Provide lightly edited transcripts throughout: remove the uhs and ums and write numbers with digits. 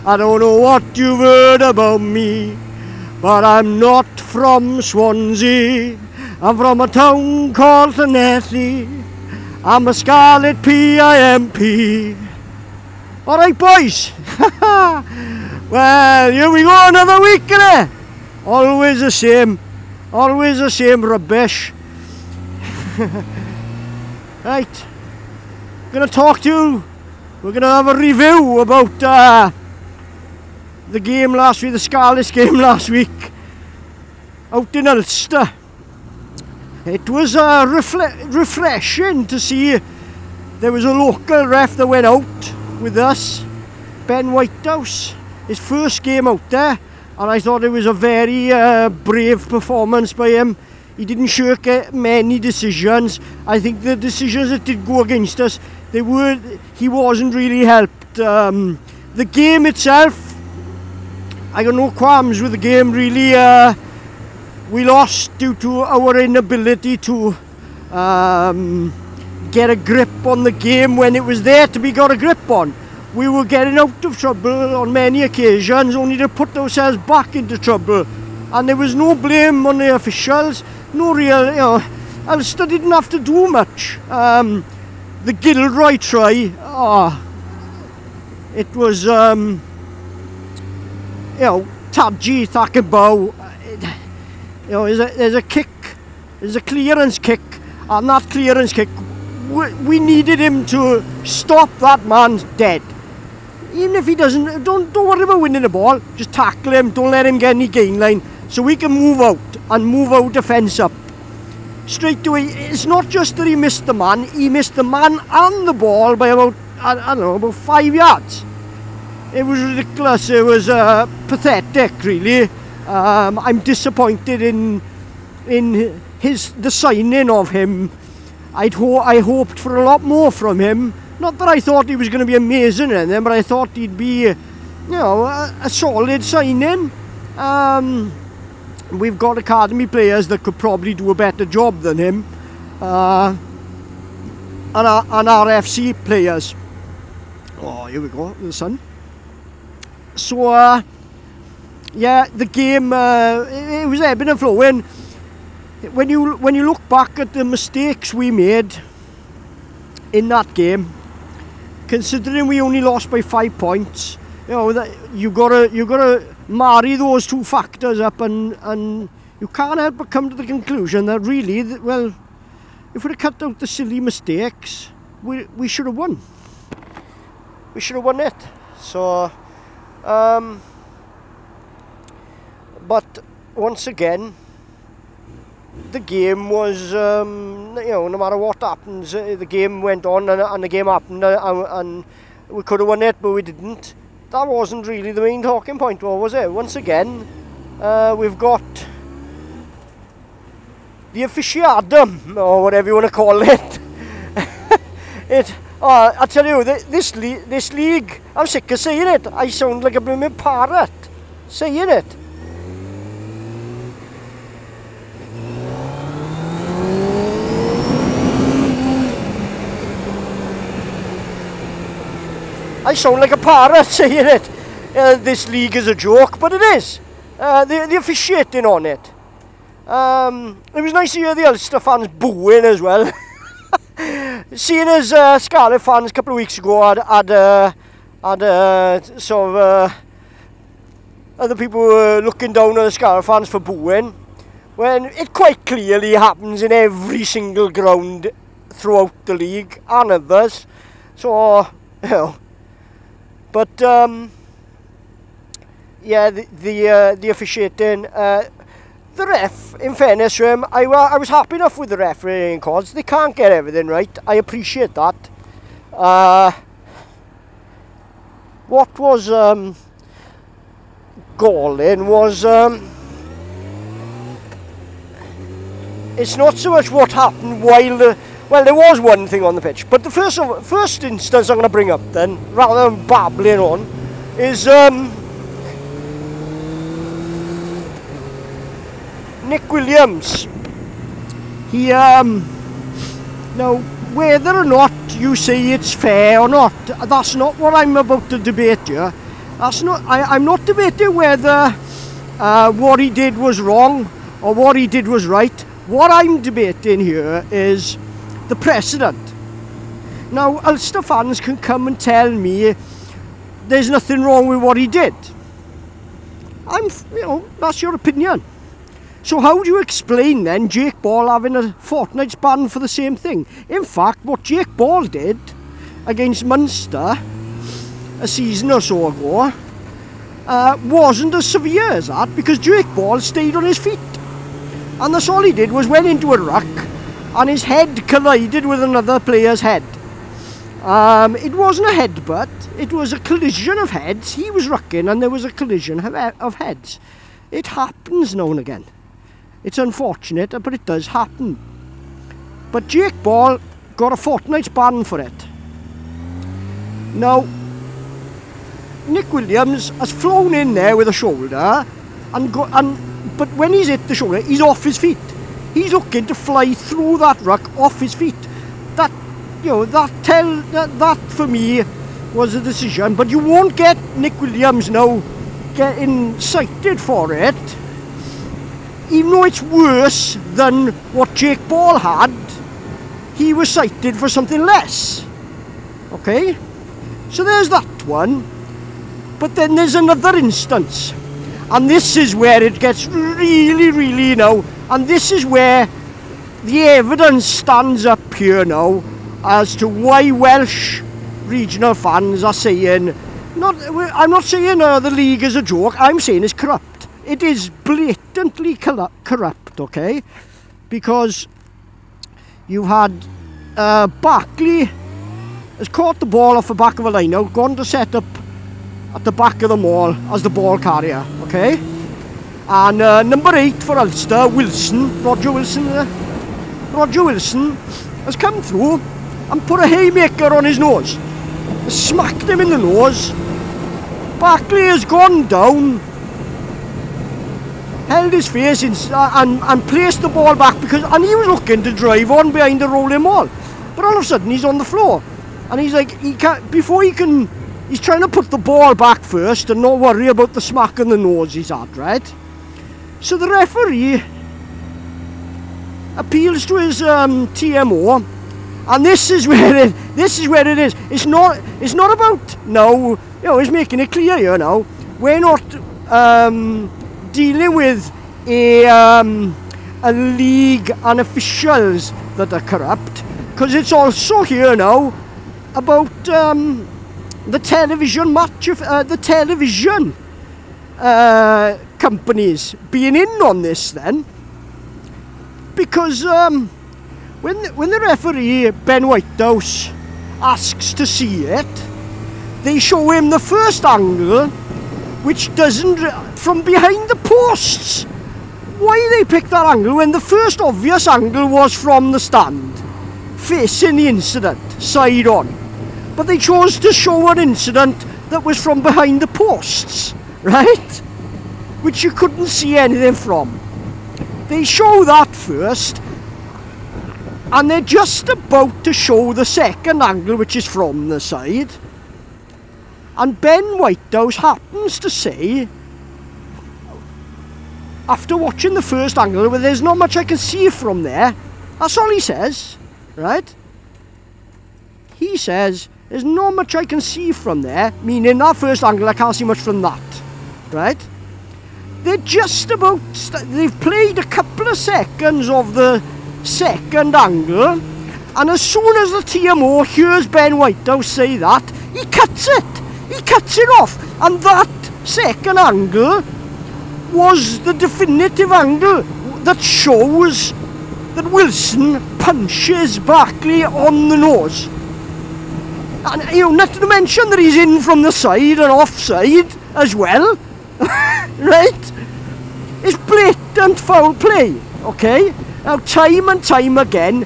I don't know what you've heard about me, but I'm not from Swansea. I'm from a town called Llanelli. I'm a Scarlet P.I.M.P. Alright boys, well here we go, another week innit? Always the same rubbish. Right, gonna talk to you, we're gonna have a review about the game last week, the Scarlets game last week, out in Ulster. It was refreshing to see there was a local ref that went out with us, Ben Whitehouse, his first game out there, and I thought it was a very brave performance by him. He didn't shirk many decisions. I think the decisions that did go against us, he wasn't really helped. The game itself, I got no qualms with the game really. We lost due to our inability to get a grip on the game when it was there to be got a grip on. We were getting out of trouble on many occasions only to put ourselves back into trouble, and there was no blame on the officials, no real, Ulster didn't have to do much. The Gilroy try, it was Tadji Thakabau. There's a kick, there's a clearance kick, and that clearance kick, we needed him to stop that man dead. Even if he doesn't, don't worry about winning the ball, just tackle him, don't let him get any gain line, so we can move out and move our defence up. Straight away, it's not just that he missed the man and the ball by about, I don't know, about 5 yards. It was ridiculous, it was pathetic really. I'm disappointed in the signing of him. I hoped for a lot more from him. Not that I thought he was going to be amazing in them, but I thought he'd be, a solid signing. We've got academy players that could probably do a better job than him, and RFC players. Oh, here we go, the sun. So. Yeah, the game, it was ebbing and flowing. When you look back at the mistakes we made in that game, considering we only lost by 5 points, that you gotta marry those two factors up, and you can't help but come to the conclusion that really, well, if we'd have cut out the silly mistakes, we should have won. We should have won it. So, but once again, the game was, no matter what happens, the game went on and the game happened, and we could have won it, but we didn't. That wasn't really the main talking point, was it? Once again, we've got the officialdom, or whatever you want to call it. I tell you, this league, I'm sick of saying it. I sound like a blooming parrot saying it. I sound like a parrot saying it. This league is a joke, but it is. The officiating on it. It was nice to hear the Ulster fans booing as well. Seeing as Scarlet fans a couple of weeks ago had sort of other people were looking down on the Scarlet fans for booing, when it quite clearly happens in every single ground throughout the league and others. So, But yeah, the officiating, the ref, in fairness to him, I was happy enough with the refereeing calls. They can't get everything right. I appreciate that. What was galling was it's not so much what happened while well, there was one thing on the pitch, but the first instance I'm going to bring up then, rather than babbling on, is Nick Williams. He now, whether or not you say it's fair or not, that's not what I'm about to debate here. That's not. I'm not debating whether what he did was wrong or what he did was right. What I'm debating here is the precedent. Now, Ulster fans can come and tell me there's nothing wrong with what he did. That's your opinion. So how do you explain then Jake Ball having a fortnight's ban for the same thing? In fact, what Jake Ball did against Munster a season or so ago wasn't as severe as that, because Jake Ball stayed on his feet. And that's all he did, was went into a ruck and his head collided with another player's head. It wasn't a headbutt, it was a collision of heads. He was rucking and there was a collision of heads. It happens now and again. It's unfortunate, but it does happen. But Jake Ball got a fortnight's ban for it. Now, Nick Williams has flown in there with a shoulder, but when he's hit the shoulder, he's off his feet. He's looking to fly through that ruck off his feet. That for me was a decision. But you won't get Nick Williams now getting cited for it, even though it's worse than what Jake Ball had. He was cited for something less. Okay, so there's that one. But then there's another instance, and this is where it gets really now, and this is where the evidence stands up here now as to why Welsh regional fans are saying, I'm not saying the league is a joke, I'm saying it's corrupt. It is blatantly corrupt, okay? Because you had Barkley has caught the ball off the back of a line out, gone to set up at the back of the mall as the ball carrier, okay? And number 8 for Ulster, Roger Wilson has come through and put a haymaker on his nose, smacked him in the nose. Barkley has gone down, held his face and placed the ball back, and he was looking to drive on behind the rolling wall, but all of a sudden he's on the floor, and he's like, he's trying to put the ball back first and not worry about the smack in the nose he's had, right? So the referee appeals to his TMO, and this is where it is. It's not about now. He's making it clear here now. We're not dealing with a league and officials that are corrupt, because it's also here now about the television match of the television companies being in on this then, because when the referee Ben Whitehouse asks to see it, they show him the first angle, which doesn't, from behind the posts. Why they picked that angle when the first obvious angle was from the stand, facing the incident, side on? But they chose to show an incident that was from behind the posts, right? Which you couldn't see anything from. They show that first, and they're just about to show the second angle, which is from the side. And Ben Whitehouse happens to say, after watching the first angle, well, there's not much I can see from there. That's all he says, right? He says, there's not much I can see from there, meaning that first angle, I can't see much from that, right? They're just about, they've played a couple of seconds of the second angle, and as soon as the TMO hears Ben Whitehouse say that, he cuts it. He cuts it off, and that second angle was the definitive angle that shows that Wilson punches Barkley on the nose. And not to mention that he's in from the side and offside as well, right? It's blatant foul play, okay? Now, time and time again,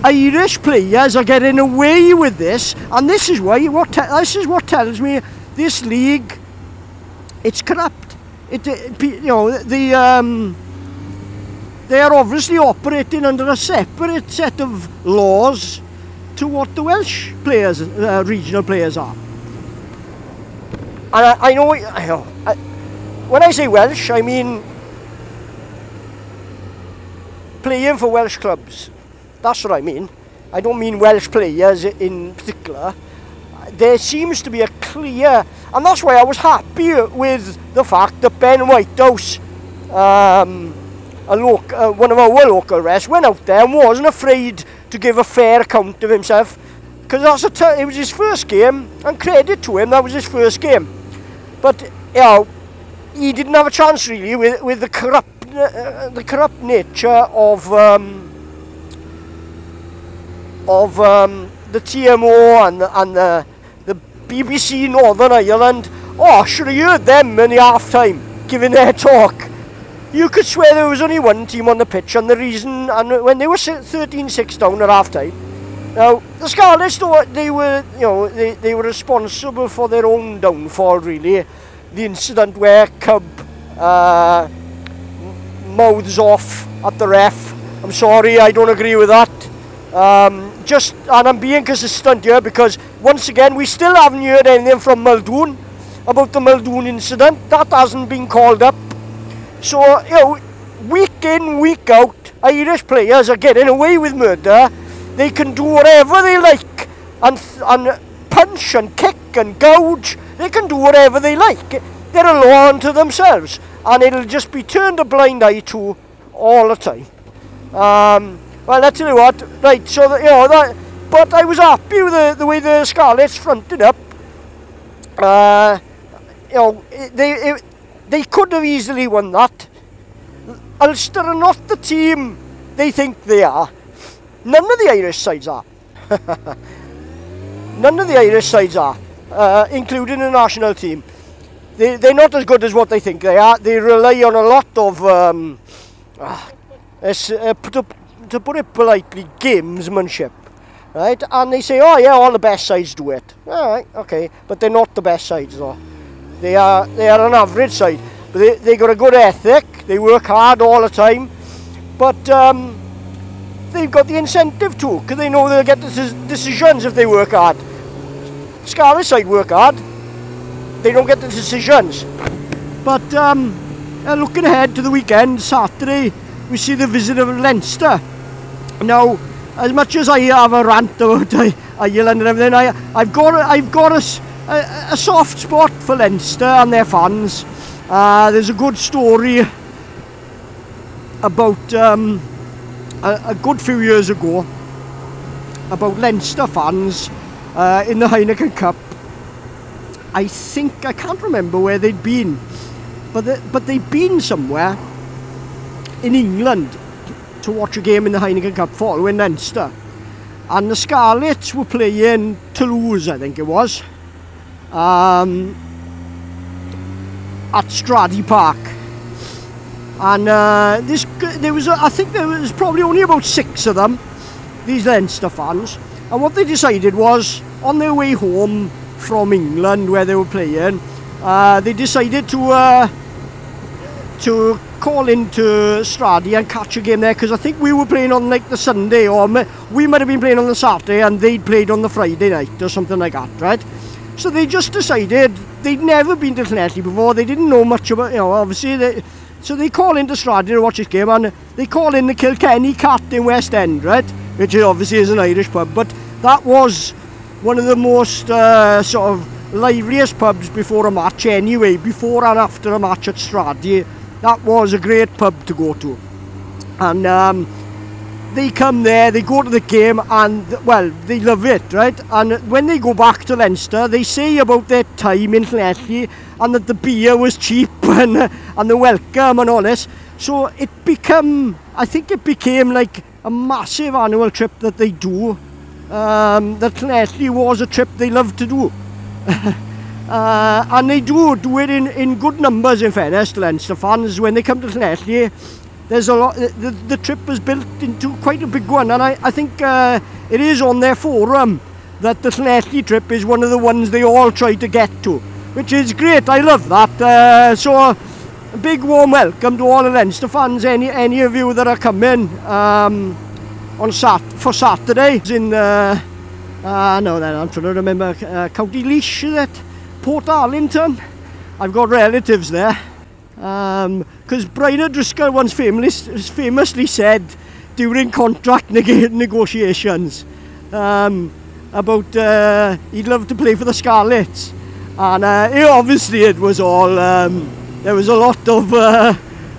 Irish players are getting away with this, and this is why this is what tells me this league, it's corrupt. They are obviously operating under a separate set of laws to what the Welsh players, regional players are. And I know, when I say Welsh, I mean playing for Welsh clubs. That's what I mean. I don't mean Welsh players in particular. There seems to be a clear, and that's why I was happy with the fact that Ben Whitehouse, one of our local refs, went out there and wasn't afraid to give a fair account of himself, because it was his first game, and credit to him, that was his first game. But you know, he didn't have a chance really with the corrupt nature of the TMO and the BBC Northern Ireland. Oh, I should have heard them in the half time giving their talk. You could swear there was only one team on the pitch, and the reason, and when they were 13-6 down at half time. Now the Scarlets, they were, you know, they were responsible for their own downfall really. The incident where Cub mouths off at the ref. I'm sorry, I don't agree with that. And I'm being consistent here because once again we still haven't heard anything from Muldoon about the Muldoon incident. That hasn't been called up. So, you know, week in, week out, Irish players are getting away with murder. They can do whatever they like and punch and kick and gouge. They can do whatever they like. They're a law unto themselves, and it'll just be turned a blind eye to all the time. Well, I tell you what, right, so that, you know, that, but I was happy with the way the Scarlets fronted up. You know, they could have easily won that. Ulster are not the team they think they are. None of the Irish sides are. None of the Irish sides are, including the national team. They're not as good as what they think they are. They rely on a lot of, to put it politely, gamesmanship, right? And they say, oh yeah, all the best sides do it. All right, okay, but they're not the best sides though. They are an average side, but they got a good ethic. They work hard all the time, but they've got the incentive too, because they know they'll get the decisions if they work hard. Scarlet side work hard. They don't get the decisions. But looking ahead to the weekend, Saturday, we see the visit of Leinster. Now, as much as I have a rant about Ireland and everything, I've got a soft spot for Leinster and their fans. There's a good story about a good few years ago about Leinster fans in the Heineken Cup. I can't remember where they'd been, but they'd been somewhere in England to watch a game in the Heineken Cup following Leinster, and the Scarlets were playing Toulouse, I think it was, at Stradey Park, and I think there was probably only about 6 of them, these Leinster fans, and what they decided was, on their way home from England where they were playing, they decided to call into Stradey and catch a game there, because I think we were playing on like the Sunday, or we might have been playing on the Saturday and they'd played on the Friday night or something like that, right? So they just decided, they'd never been to Llanelli before, they didn't know much about, you know, obviously, so they call into Stradey to watch this game, and they call in the Kilkenny Cat in West End, right? Which obviously is an Irish pub, but that was one of the most sort of liveliest pubs before a match anyway, before and after a match at Stradey. That was a great pub to go to. And they come there, they go to the game, and well, they love it, right? And when they go back to Leinster, they say about their time in Llanelli, and that the beer was cheap, and the welcome and all this. So I think it became like a massive annual trip that they do. That Llanelli was a trip they love to do. And they do it in good numbers, in fairness to Leinster fans. When they come to Llanelli, there's a lot. The trip was built into quite a big one, and I think it is on their forum that the Llanelli trip is one of the ones they all try to get to, which is great. I love that. So a big warm welcome to all the Leinster fans. Any of you that are coming for Saturday in I'm trying to remember, County Laois, is it? Port Arlington. I've got relatives there. Because Brian O'Driscoll once famously said during contract negotiations about he'd love to play for the Scarlets, and obviously it was all there was a lot of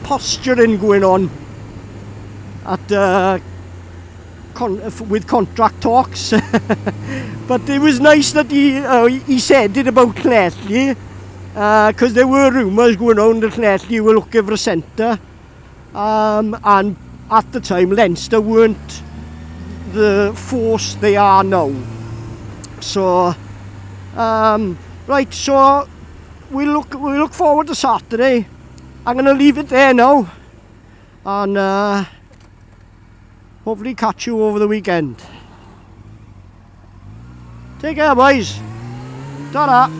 posturing going on at with contract talks. But it was nice that he said it about Clethley, because there were rumours going on that Clethley were looking for a centre, and at the time Leinster weren't the force they are now. So right, so we look forward to Saturday. I'm going to leave it there now, and hopefully catch you over the weekend. Take care, boys. Ta-da.